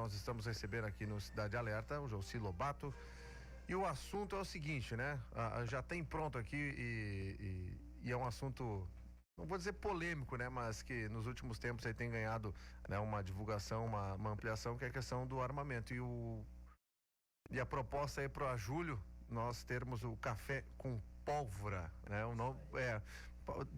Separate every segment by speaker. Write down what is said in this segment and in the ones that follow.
Speaker 1: Nós estamos recebendo aqui no Cidade Alerta o Josi Lobato. E o assunto é o seguinte, né? Já tem pronto aqui e é um assunto, não vou dizer polêmico, né? Mas que nos últimos tempos aí tem ganhado, né, uma divulgação, uma ampliação, que é a questão do armamento. E a proposta aí para julho, nós termos o café com pólvora, né? O nome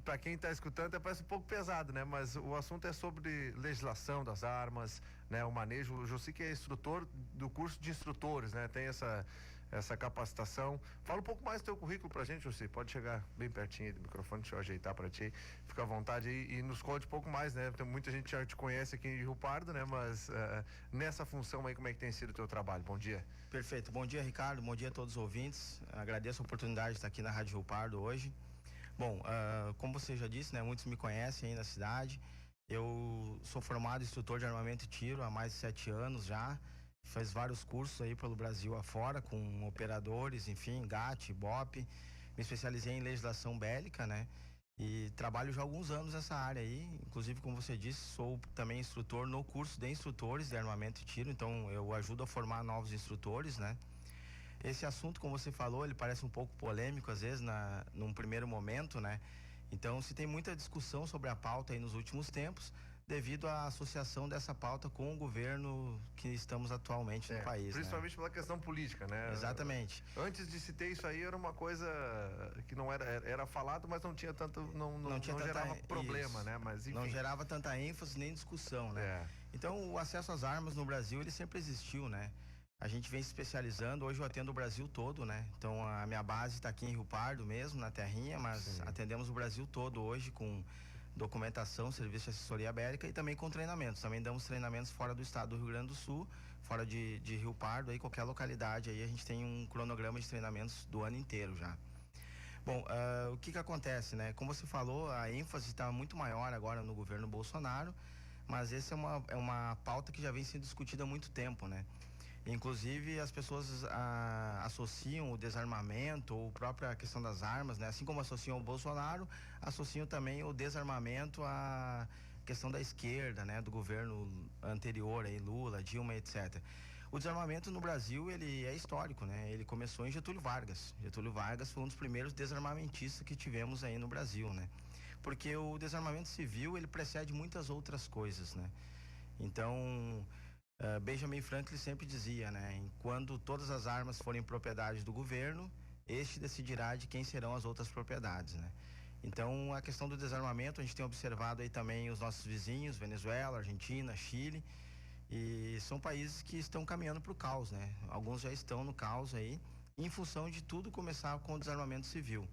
Speaker 1: para quem está escutando parece um pouco pesado, né? Mas o assunto é sobre legislação das armas, né? O manejo. O Josi, que é instrutor do curso de instrutores, né? Tem essa capacitação. Fala um pouco mais do teu currículo pra gente, Josi. Pode chegar bem pertinho aí do microfone, deixa eu ajeitar para ti. Fica à vontade aí e nos conte um pouco mais, né? Tem muita gente já te conhece aqui em Rio Pardo, né? Mas nessa função aí, como é que tem sido o teu trabalho? Bom dia.
Speaker 2: Perfeito. Bom dia, Ricardo. Bom dia a todos os ouvintes. Agradeço a oportunidade de estar aqui na Rádio Rio Pardo hoje. Bom, como você já disse, né? Muitos me conhecem aí na cidade. Eu sou formado instrutor de armamento e tiro há mais de 7 anos já. Fiz vários cursos aí pelo Brasil afora, com operadores, enfim, GAT, BOP. Me especializei em legislação bélica, né? E trabalho já há alguns anos nessa área aí. Inclusive, como você disse, sou também instrutor no curso de instrutores de armamento e tiro. Então, eu ajudo a formar novos instrutores, né? Esse assunto, como você falou, ele parece um pouco polêmico às vezes num primeiro momento, né? Então, se tem muita discussão sobre a pauta aí nos últimos tempos, devido à associação dessa pauta com o governo que estamos atualmente no país.
Speaker 1: Principalmente, né? Pela questão política, né?
Speaker 2: Exatamente.
Speaker 1: Antes de se ter isso aí, era uma coisa que não era falado, mas não tinha tanto, não gerava problema, isso, né? Mas enfim.
Speaker 2: Não gerava tanta ênfase nem discussão, né? Então, o acesso às armas no Brasil, ele sempre existiu, né? A gente vem se especializando, hoje eu atendo o Brasil todo, né? Então a minha base está aqui em Rio Pardo mesmo, na terrinha, mas atendemos o Brasil todo hoje com documentação, serviço de assessoria bélica e também com treinamentos. Também damos treinamentos fora do estado do Rio Grande do Sul, fora de Rio Pardo, aí qualquer localidade, aí a gente tem um cronograma de treinamentos do ano inteiro já. Bom, o que acontece, né? Como você falou, a ênfase está muito maior agora no governo Bolsonaro, mas essa é uma pauta que já vem sendo discutida há muito tempo, né? Inclusive, as pessoas associam o desarmamento ou a própria questão das armas, né? Assim como associam o Bolsonaro, associam também o desarmamento à questão da esquerda, né? Do governo anterior, aí, Lula, Dilma, etc. O desarmamento no Brasil, ele é histórico, né? Ele começou em Getúlio Vargas. Getúlio Vargas foi um dos primeiros desarmamentistas que tivemos aí no Brasil, né? Porque o desarmamento civil, ele precede muitas outras coisas, né? Então, Benjamin Franklin sempre dizia, né? Quando todas as armas forem propriedade do governo, este decidirá de quem serão as outras propriedades, né? Então, a questão do desarmamento, a gente tem observado aí também os nossos vizinhos, Venezuela, Argentina, Chile, e são países que estão caminhando para o caos, né? Alguns já estão no caos aí, em função de tudo começar com o desarmamento civil.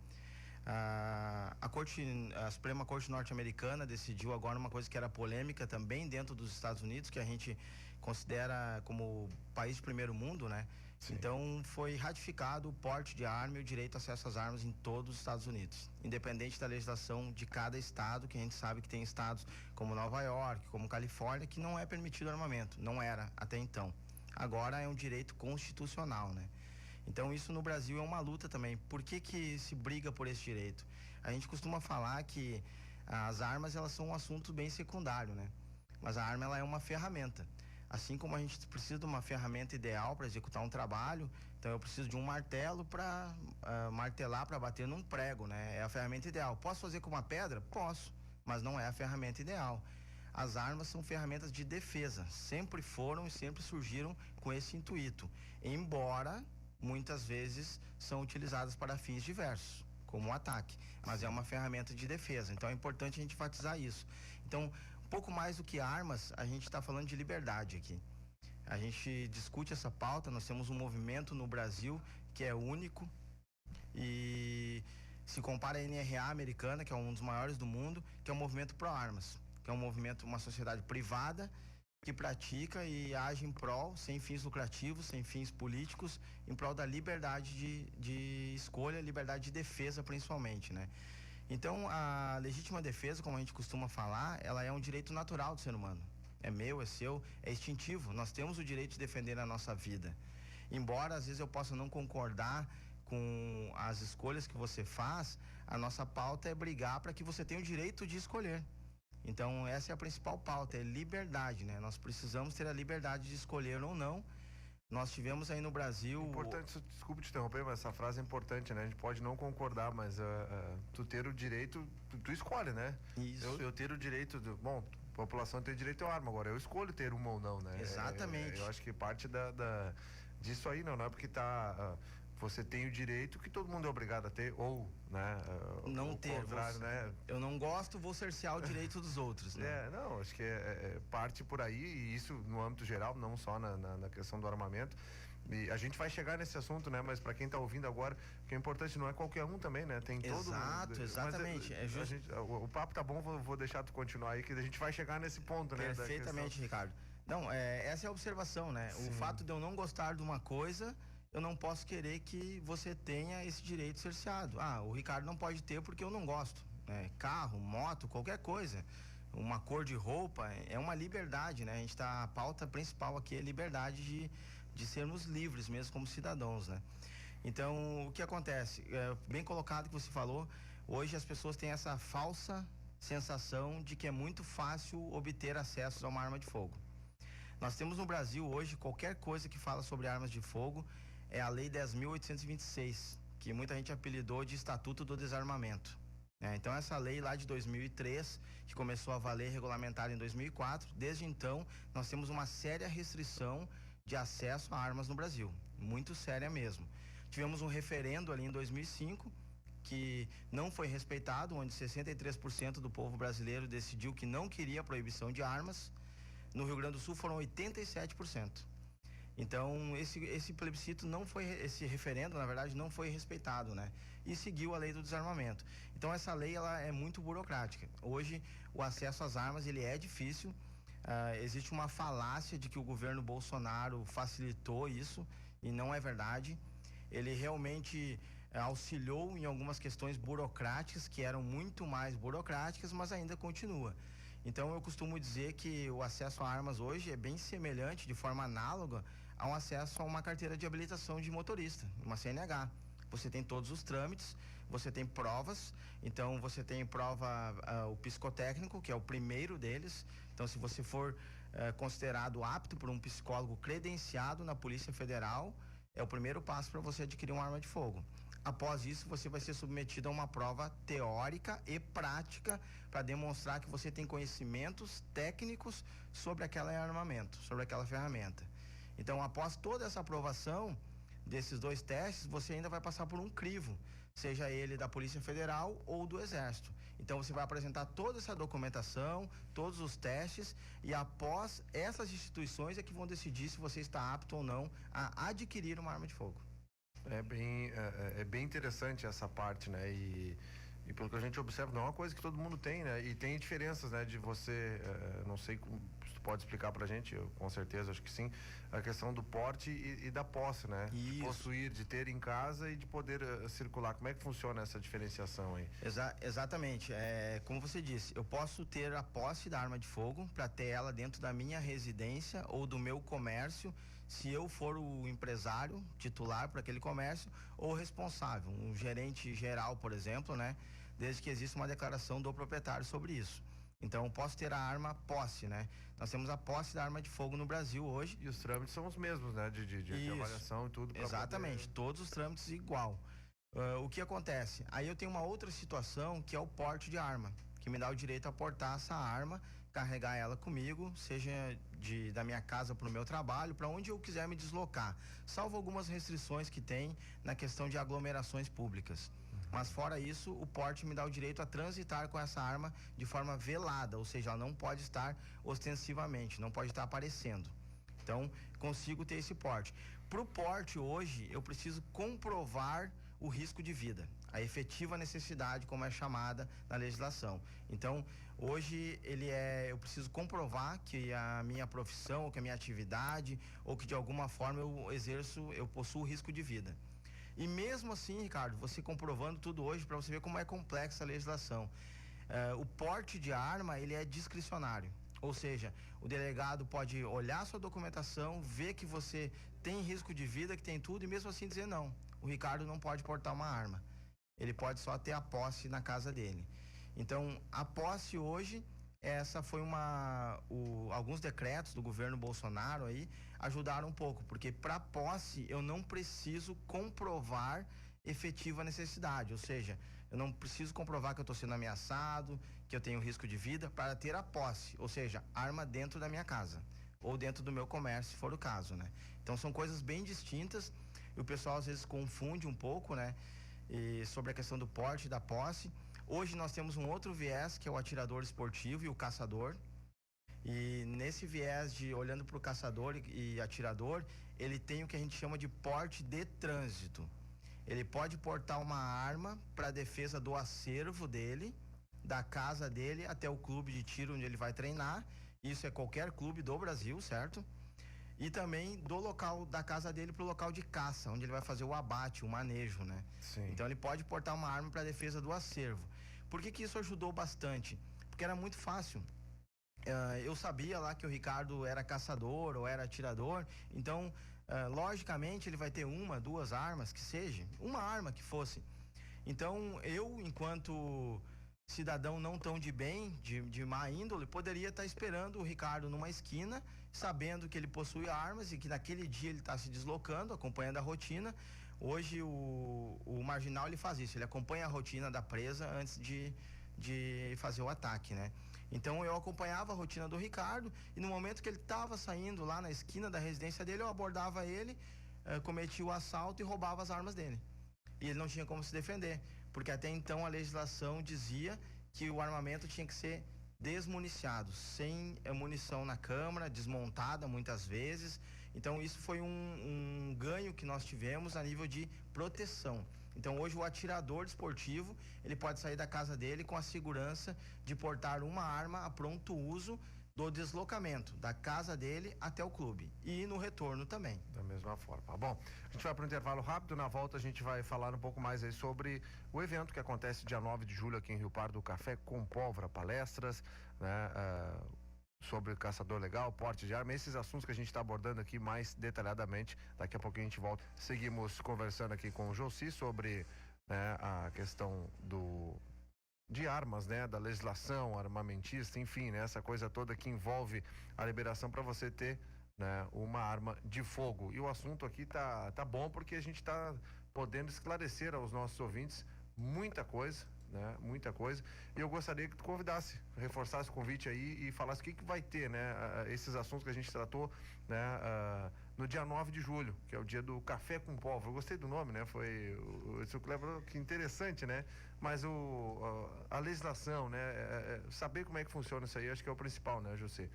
Speaker 2: A Suprema Corte norte-americana decidiu agora uma coisa que era polêmica também dentro dos Estados Unidos, que a gente considera como país de primeiro mundo, né? Sim. Então foi ratificado o porte de arma e o direito ao acesso às armas em todos os Estados Unidos, independente da legislação de cada estado, que a gente sabe que tem estados como Nova York, como Califórnia, que não é permitido armamento, não era até então. Agora é um direito constitucional, né? Então isso no Brasil é uma luta também. Por que se briga por esse direito? A gente costuma falar que as armas, elas são um assunto bem secundário, né? Mas a arma, ela é uma ferramenta. Assim como a gente precisa de uma ferramenta ideal para executar um trabalho, então eu preciso de um martelo para martelar, para bater num prego, né? É a ferramenta ideal. Posso fazer com uma pedra? Posso, mas não é a ferramenta ideal. As armas são ferramentas de defesa, sempre foram e sempre surgiram com esse intuito, embora muitas vezes são utilizadas para fins diversos, como o ataque, mas é uma ferramenta de defesa, então é importante a gente enfatizar isso. Então, um pouco mais do que armas, a gente está falando de liberdade aqui. A gente discute essa pauta, nós temos um movimento no Brasil que é único e se compara à NRA americana, que é um dos maiores do mundo, que é um movimento pró-armas, que é um movimento, uma sociedade privada que pratica e age em prol, sem fins lucrativos, sem fins políticos, em prol da liberdade de escolha, liberdade de defesa principalmente, né? Então, a legítima defesa, como a gente costuma falar, ela é um direito natural do ser humano. É meu, é seu, é instintivo. Nós temos o direito de defender a nossa vida. Embora, às vezes, eu possa não concordar com as escolhas que você faz, a nossa pauta é brigar para que você tenha o direito de escolher. Então, essa é a principal pauta, é liberdade, né? Nós precisamos ter a liberdade de escolher ou não. Nós tivemos aí no Brasil...
Speaker 1: Importante, desculpe te interromper, mas essa frase é importante, né? A gente pode não concordar, mas tu ter o direito, tu escolhe, né?
Speaker 2: Isso.
Speaker 1: Eu ter o direito, bom, a população tem direito à arma, agora eu escolho ter uma ou não, né?
Speaker 2: Exatamente.
Speaker 1: Eu acho que parte disso aí não é porque você tem o direito que todo mundo é obrigado a ter, ou, né?
Speaker 2: Não ter,
Speaker 1: né?
Speaker 2: Eu não gosto, vou cercear o direito dos outros, né?
Speaker 1: Não, acho que parte por aí, e isso no âmbito geral, não só na questão do armamento. E a gente vai chegar nesse assunto, né? Mas para quem está ouvindo agora, o que é importante não é qualquer um também, né? Tem todo...
Speaker 2: Exatamente.
Speaker 1: O papo tá bom, vou deixar tu continuar aí, que a gente vai chegar nesse ponto, né?
Speaker 2: Perfeitamente, Ricardo. Não, essa é a observação, né? Sim. O fato de eu não gostar de uma coisa, eu não posso querer que você tenha esse direito cerceado. O Ricardo não pode ter porque eu não gosto, né? Carro, moto, qualquer coisa. Uma cor de roupa, é uma liberdade, né? A pauta principal aqui é liberdade de sermos livres mesmo como cidadãos, né? Então, o que acontece? Bem colocado que você falou, hoje as pessoas têm essa falsa sensação de que é muito fácil obter acesso a uma arma de fogo. Nós temos no Brasil hoje, qualquer coisa que fala sobre armas de fogo, é a Lei 10.826, que muita gente apelidou de Estatuto do Desarmamento. Então, essa lei lá de 2003, que começou a valer regulamentada em 2004, desde então, nós temos uma séria restrição de acesso a armas no Brasil, muito séria mesmo. Tivemos um referendo ali em 2005, que não foi respeitado, onde 63% do povo brasileiro decidiu que não queria a proibição de armas. No Rio Grande do Sul foram 87%. Então, esse plebiscito esse referendo, na verdade, não foi respeitado, né? E seguiu a lei do desarmamento. Então, essa lei, ela é muito burocrática. Hoje, o acesso às armas, ele é difícil. Existe uma falácia de que o governo Bolsonaro facilitou isso, e não é verdade. Ele realmente auxiliou em algumas questões burocráticas, que eram muito mais burocráticas, mas ainda continua. Então, eu costumo dizer que o acesso a armas hoje é bem semelhante, de forma análoga, a um acesso a uma carteira de habilitação de motorista, uma CNH. Você tem todos os trâmites, você tem provas, então você tem o psicotécnico, que é o primeiro deles. Então, se você for considerado apto por um psicólogo credenciado na Polícia Federal, é o primeiro passo para você adquirir uma arma de fogo. Após isso, você vai ser submetido a uma prova teórica e prática para demonstrar que você tem conhecimentos técnicos sobre aquele armamento, sobre aquela ferramenta. Então, após toda essa aprovação desses dois testes, você ainda vai passar por um crivo, seja ele da Polícia Federal ou do Exército. Então, você vai apresentar toda essa documentação, todos os testes, e após essas instituições é que vão decidir se você está apto ou não a adquirir uma arma de fogo.
Speaker 1: É bem interessante essa parte, né? E pelo que a gente observa, não é uma coisa que todo mundo tem, né? E tem diferenças, né? De você, não sei se tu pode explicar pra gente, eu com certeza acho que sim, a questão do porte e da posse, né?
Speaker 2: Isso.
Speaker 1: De possuir, de ter em casa e de poder circular. Como é que funciona essa diferenciação aí?
Speaker 2: Exatamente. Como você disse, eu posso ter a posse da arma de fogo para ter ela dentro da minha residência ou do meu comércio, se eu for o empresário titular para aquele comércio ou responsável, um gerente geral, por exemplo, né? Desde que exista uma declaração do proprietário sobre isso. Então, eu posso ter a arma posse, né? Nós temos a posse da arma de fogo no Brasil hoje.
Speaker 1: E os trâmites são os mesmos, né? De avaliação e tudo.
Speaker 2: Exatamente, todos os trâmites igual. O que acontece? Aí eu tenho uma outra situação que é o porte de arma, que me dá o direito a portar essa arma, carregar ela comigo, seja da minha casa para o meu trabalho, para onde eu quiser me deslocar, salvo algumas restrições que tem na questão de aglomerações públicas. Mas fora isso, o porte me dá o direito a transitar com essa arma de forma velada, ou seja, ela não pode estar ostensivamente, não pode estar aparecendo. Então, consigo ter esse porte. Para o porte hoje, eu preciso comprovar o risco de vida, a efetiva necessidade, como é chamada na legislação. Então, hoje eu preciso comprovar que a minha profissão, ou que a minha atividade, ou que de alguma forma eu possuo risco de vida. E mesmo assim, Ricardo, você comprovando tudo hoje, para você ver como é complexa a legislação. O porte de arma, ele é discricionário. Ou seja, o delegado pode olhar sua documentação, ver que você tem risco de vida, que tem tudo, e mesmo assim dizer não. O Ricardo não pode portar uma arma. Ele pode só ter a posse na casa dele. Então, a posse hoje, essa foi alguns decretos do governo Bolsonaro aí ajudaram um pouco, porque para posse eu não preciso comprovar efetiva necessidade, ou seja, eu não preciso comprovar que eu estou sendo ameaçado, que eu tenho risco de vida para ter a posse, ou seja, arma dentro da minha casa ou dentro do meu comércio, se for o caso, né? Então são coisas bem distintas e o pessoal às vezes confunde um pouco, né? E sobre a questão do porte e da posse. Hoje nós temos um outro viés que é o atirador esportivo e o caçador. E nesse viés de olhando para o caçador e atirador, ele tem o que a gente chama de porte de trânsito. Ele pode portar uma arma para defesa do acervo dele, da casa dele até o clube de tiro onde ele vai treinar. Isso é qualquer clube do Brasil, certo? E também do local da casa dele para o local de caça, onde ele vai fazer o abate, o manejo, né?
Speaker 1: Sim.
Speaker 2: Então ele pode portar uma arma para defesa do acervo. Por que isso ajudou bastante? Porque era muito fácil. Eu sabia lá que o Ricardo era caçador ou era atirador, então logicamente ele vai ter uma, duas armas, que seja, uma arma que fosse. Então eu, enquanto cidadão não tão de bem, de má índole, poderia estar esperando o Ricardo numa esquina, sabendo que ele possui armas e que naquele dia ele está se deslocando, acompanhando a rotina. Hoje o marginal ele faz isso, ele acompanha a rotina da presa antes de fazer o ataque, né? Então eu acompanhava a rotina do Ricardo e no momento que ele estava saindo lá na esquina da residência dele, eu abordava ele, cometia o assalto e roubava as armas dele. E ele não tinha como se defender, porque até então a legislação dizia que o armamento tinha que ser desmuniciado, sem munição na câmara, desmontada muitas vezes. Então isso foi um ganho que nós tivemos a nível de proteção. Então hoje o atirador esportivo, ele pode sair da casa dele com a segurança de portar uma arma a pronto uso do deslocamento da casa dele até o clube e no retorno também.
Speaker 1: Da mesma forma. Bom, a gente vai para um intervalo rápido, na volta a gente vai falar um pouco mais aí sobre o evento que acontece dia 9 de julho aqui em Rio Pardo, Café com Pólvora, palestras, né? Sobre caçador legal, porte de arma, esses assuntos que a gente está abordando aqui mais detalhadamente. Daqui a pouquinho a gente volta. Seguimos conversando aqui com o Josi sobre, né, a questão de armas, né, da legislação armamentista, enfim, né, essa coisa toda que envolve a liberação para você ter, né, uma arma de fogo. E o assunto aqui tá bom porque a gente está podendo esclarecer aos nossos ouvintes muita coisa, né? Muita coisa. E eu gostaria que tu convidasse, reforçasse o convite aí e falasse o que vai ter, né? Esses assuntos que a gente tratou, né? No dia 9 de julho, que é o dia do Café com Pólvora. Eu gostei do nome, né? Isso que interessante, né? Mas a legislação, né? Saber como é que funciona isso aí, acho que é o principal, né, José?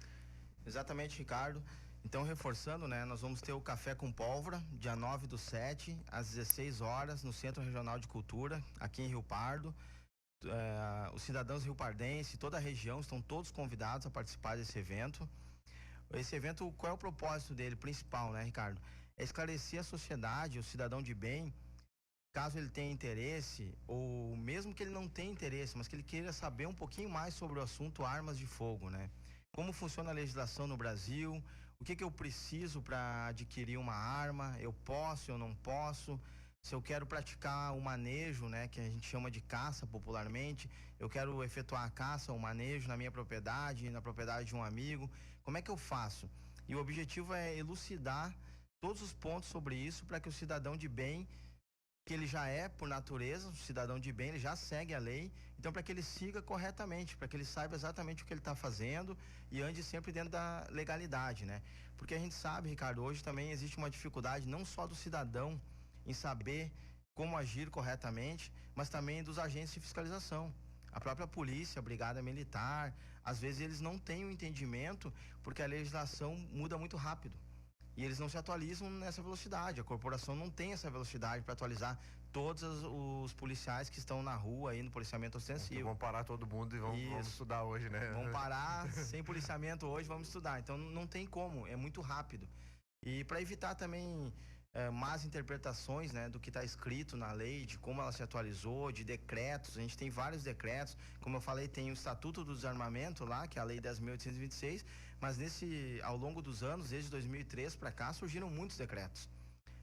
Speaker 2: Exatamente, Ricardo. Então, reforçando, né? Nós vamos ter o Café com Pólvora, dia 9/7, às 16 horas, no Centro Regional de Cultura, aqui em Rio Pardo. Os cidadãos riopardenses, toda a região, estão todos convidados a participar desse evento. Esse evento, qual é o propósito dele principal, né, Ricardo? É esclarecer a sociedade, o cidadão de bem, caso ele tenha interesse, ou mesmo que ele não tenha interesse, mas que ele queira saber um pouquinho mais sobre o assunto armas de fogo, né? Como funciona a legislação no Brasil, o que eu preciso para adquirir uma arma, eu posso, eu não posso. Se eu quero praticar o manejo, né, que a gente chama de caça popularmente, eu quero efetuar a caça, o manejo na minha propriedade, na propriedade de um amigo, como é que eu faço? E o objetivo é elucidar todos os pontos sobre isso para que o cidadão de bem, que ele já é por natureza, um cidadão de bem, ele já segue a lei, então para que ele siga corretamente, para que ele saiba exatamente o que ele está fazendo e ande sempre dentro da legalidade, né? Porque a gente sabe, Ricardo, hoje também existe uma dificuldade não só do cidadão em saber como agir corretamente, mas também dos agentes de fiscalização. A própria polícia, a brigada militar, às vezes eles não têm o entendimento porque a legislação muda muito rápido. E eles não se atualizam nessa velocidade. A corporação não tem essa velocidade para atualizar todos os policiais que estão na rua aí no policiamento ostensivo.
Speaker 1: Então vamos parar todo mundo e vamos estudar hoje, né?
Speaker 2: Vamos parar sem policiamento hoje, vamos estudar. Então não tem como, é muito rápido. E para evitar também más interpretações, né, do que está escrito na lei, de como ela se atualizou, de decretos, a gente tem vários decretos, como eu falei, tem o Estatuto do Desarmamento lá, que é a Lei 10.826, mas ao longo dos anos, desde 2003 para cá, surgiram muitos decretos.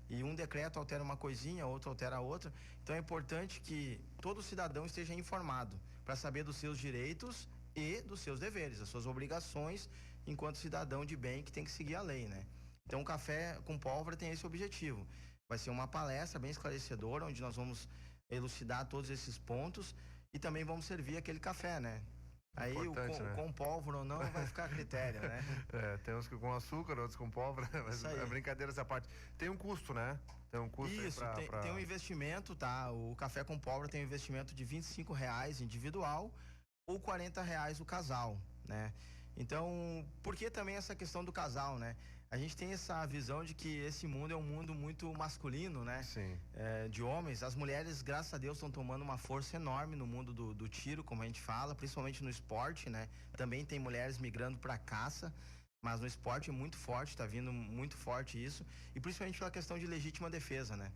Speaker 2: E um decreto altera uma coisinha, outro altera outra. Então é importante que todo cidadão esteja informado para saber dos seus direitos e dos seus deveres, das suas obrigações enquanto cidadão de bem que tem que seguir a lei, né? Então, o Café com Pólvora tem esse objetivo. Vai ser uma palestra bem esclarecedora, onde nós vamos elucidar todos esses pontos e também vamos servir aquele café, né? Aí
Speaker 1: Né?
Speaker 2: com pólvora ou não vai ficar a critério, né?
Speaker 1: Tem uns com açúcar, outros com pólvora, mas é brincadeira essa parte. Tem um custo, né? Tem um custo.
Speaker 2: Isso, tem um investimento, tá? O Café com Pólvora tem um investimento de R$ 25 individual ou R$ 40 o casal, né? Então, por que também essa questão do casal, né? A gente tem essa visão de que esse mundo é um mundo muito masculino, né?
Speaker 1: Sim.
Speaker 2: De homens. As mulheres, graças a Deus, estão tomando uma força enorme no mundo do tiro, como a gente fala, principalmente no esporte, né? Também tem mulheres migrando para caça, mas no esporte é muito forte, está vindo muito forte isso, e principalmente pela questão de legítima defesa, né?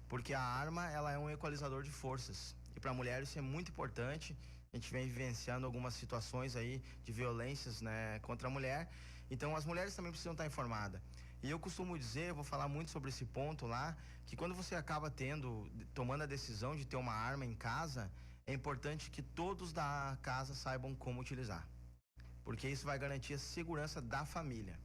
Speaker 2: Porque a arma, ela é um equalizador de forças, e para a mulher isso é muito importante. A gente vem vivenciando algumas situações aí de violências, né, contra a mulher. Então, as mulheres também precisam estar informadas. E eu costumo dizer, eu vou falar muito sobre esse ponto lá, que quando você acaba tomando a decisão de ter uma arma em casa, é importante que todos da casa saibam como utilizar. Porque isso vai garantir a segurança da família,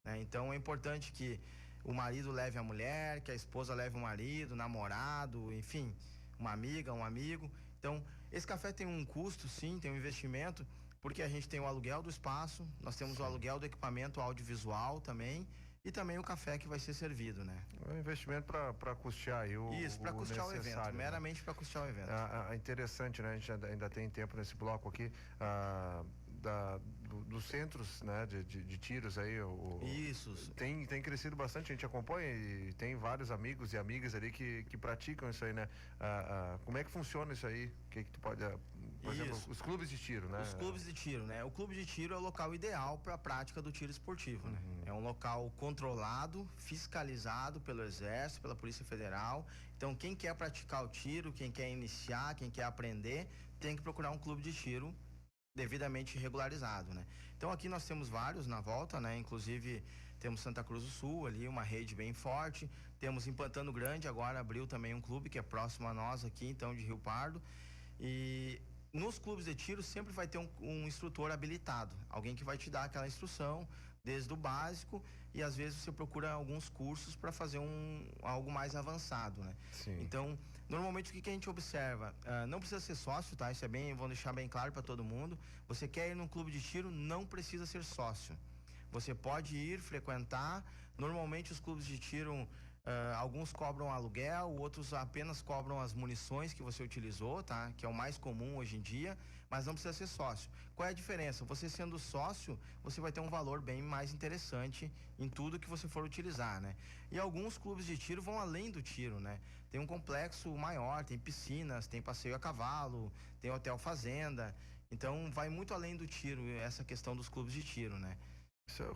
Speaker 2: né? Então, é importante que o marido leve a mulher, que a esposa leve o marido, namorado, enfim, uma amiga, um amigo. Então, esse café tem um custo, sim, tem um investimento, porque a gente tem o aluguel do espaço, nós temos o aluguel do equipamento audiovisual também, e também o café que vai ser servido, né?
Speaker 1: É um investimento para custear aí
Speaker 2: Isso, para custear o evento,
Speaker 1: né?
Speaker 2: meramente para custear o evento.
Speaker 1: Interessante, né? A gente ainda tem tempo nesse bloco aqui, dos centros, né, de tiros aí.
Speaker 2: Isso.
Speaker 1: Tem crescido bastante, a gente acompanha e tem vários amigos e amigas ali que praticam isso aí, né? Como é que funciona isso aí? O que tu pode... Por exemplo, os clubes de tiro, né?
Speaker 2: Os clubes de tiro, né? O clube de tiro é o local ideal para a prática do tiro esportivo, né? É um local controlado, fiscalizado pelo Exército, pela Polícia Federal. Então, quem quer praticar o tiro, quem quer iniciar, quem quer aprender, tem que procurar um clube de tiro devidamente regularizado, né? Então, aqui nós temos vários na volta, né? Inclusive, temos Santa Cruz do Sul ali, uma rede bem forte. Temos em Pantano Grande, agora abriu também um clube que é próximo a nós aqui, então, de Rio Pardo. E nos clubes de tiro sempre vai ter um instrutor habilitado, alguém que vai te dar aquela instrução desde o básico, e às vezes você procura alguns cursos para fazer algo mais avançado, né?
Speaker 1: Sim.
Speaker 2: Então, normalmente o que a gente observa, não precisa ser sócio, tá? Isso vou deixar bem claro para todo mundo. Você quer ir num clube de tiro, não precisa ser sócio. Você pode ir frequentar. Normalmente os clubes de tiro, alguns cobram aluguel, outros apenas cobram as munições que você utilizou, tá? Que é o mais comum hoje em dia, mas não precisa ser sócio. Qual é a diferença? Você sendo sócio, você vai ter um valor bem mais interessante em tudo que você for utilizar, né? E alguns clubes de tiro vão além do tiro, né? Tem um complexo maior, tem piscinas, tem passeio a cavalo, tem hotel fazenda. Então, vai muito além do tiro, essa questão dos clubes de tiro, né?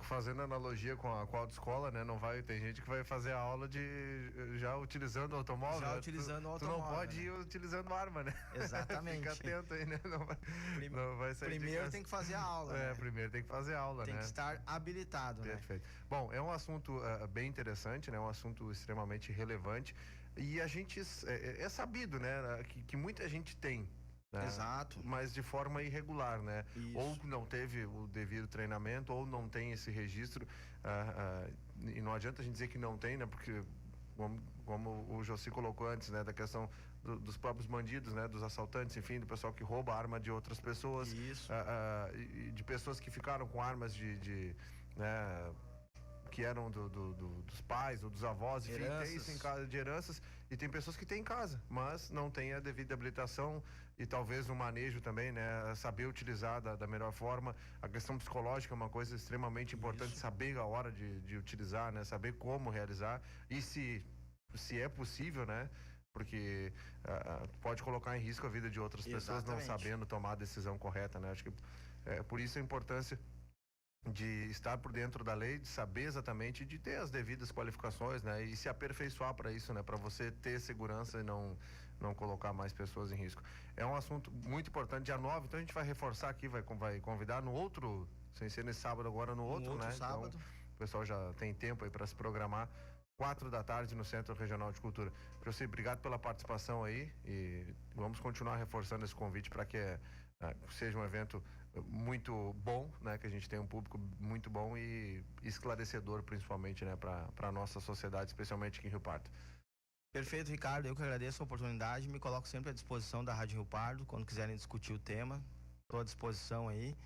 Speaker 1: Fazendo analogia com a autoescola, né? Não vai, tem gente que vai fazer a aula já utilizando o automóvel.
Speaker 2: Já utilizando o automóvel.
Speaker 1: Tu não pode ir utilizando arma, né?
Speaker 2: Exatamente.
Speaker 1: Fica atento aí, né? Não vai sair
Speaker 2: primeiro tem que fazer a aula, né?
Speaker 1: Primeiro tem que fazer a aula,
Speaker 2: tem
Speaker 1: né?
Speaker 2: Tem que estar habilitado,
Speaker 1: Perfeito. Bom, é um assunto bem interessante, né? Um assunto extremamente relevante, e a gente, é sabido, né? Que muita gente tem, né?
Speaker 2: Exato.
Speaker 1: Mas de forma irregular, né?
Speaker 2: Isso.
Speaker 1: Ou não teve o devido treinamento, ou não tem esse registro. E não adianta a gente dizer que não tem, né? Porque, como o Jossi colocou antes, né? Da questão dos próprios bandidos, né? Dos assaltantes, enfim, do pessoal que rouba a arma de outras pessoas.
Speaker 2: Isso.
Speaker 1: E de pessoas que ficaram com armas né? Que eram dos pais ou dos avós, enfim, tem isso em casa, de heranças, e tem pessoas que têm em casa, mas não tem a devida habilitação e talvez o manejo também, né? Saber utilizar da melhor forma. A questão psicológica é uma coisa extremamente importante, saber a hora de utilizar, né? Saber como realizar e se é possível, né? Porque pode colocar em risco a vida de outras pessoas não sabendo tomar a decisão correta, né? Acho que por isso a importância de estar por dentro da lei, de saber exatamente, de ter as devidas qualificações, né? E se aperfeiçoar para isso, né? Para você ter segurança e não colocar mais pessoas em risco. É um assunto muito importante, dia 9, então a gente vai reforçar aqui, vai convidar no outro, sem ser nesse sábado agora, no outro, né?
Speaker 2: Sábado.
Speaker 1: Então, o pessoal já tem tempo aí para se programar, 4 da tarde no Centro Regional de Cultura. José, obrigado pela participação aí, e vamos continuar reforçando esse convite para que seja um evento muito bom, né? Que a gente tem um público muito bom e esclarecedor, principalmente, né? Para a nossa sociedade, especialmente aqui em Rio Pardo.
Speaker 2: Perfeito, Ricardo. Eu que agradeço a oportunidade. Me coloco sempre à disposição da Rádio Rio Pardo. Quando quiserem discutir o tema, estou à disposição aí.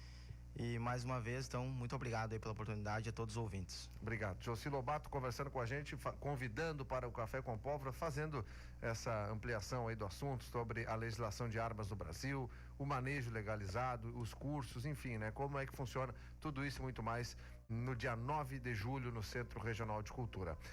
Speaker 2: E mais uma vez, então, muito obrigado aí pela oportunidade a todos os ouvintes.
Speaker 1: Obrigado. Josi Lobato conversando com a gente, convidando para o Café com Pólvora, fazendo essa ampliação aí do assunto sobre a legislação de armas no Brasil, o manejo legalizado, os cursos, enfim, né? Como é que funciona tudo isso e muito mais no dia 9 de julho no Centro Regional de Cultura.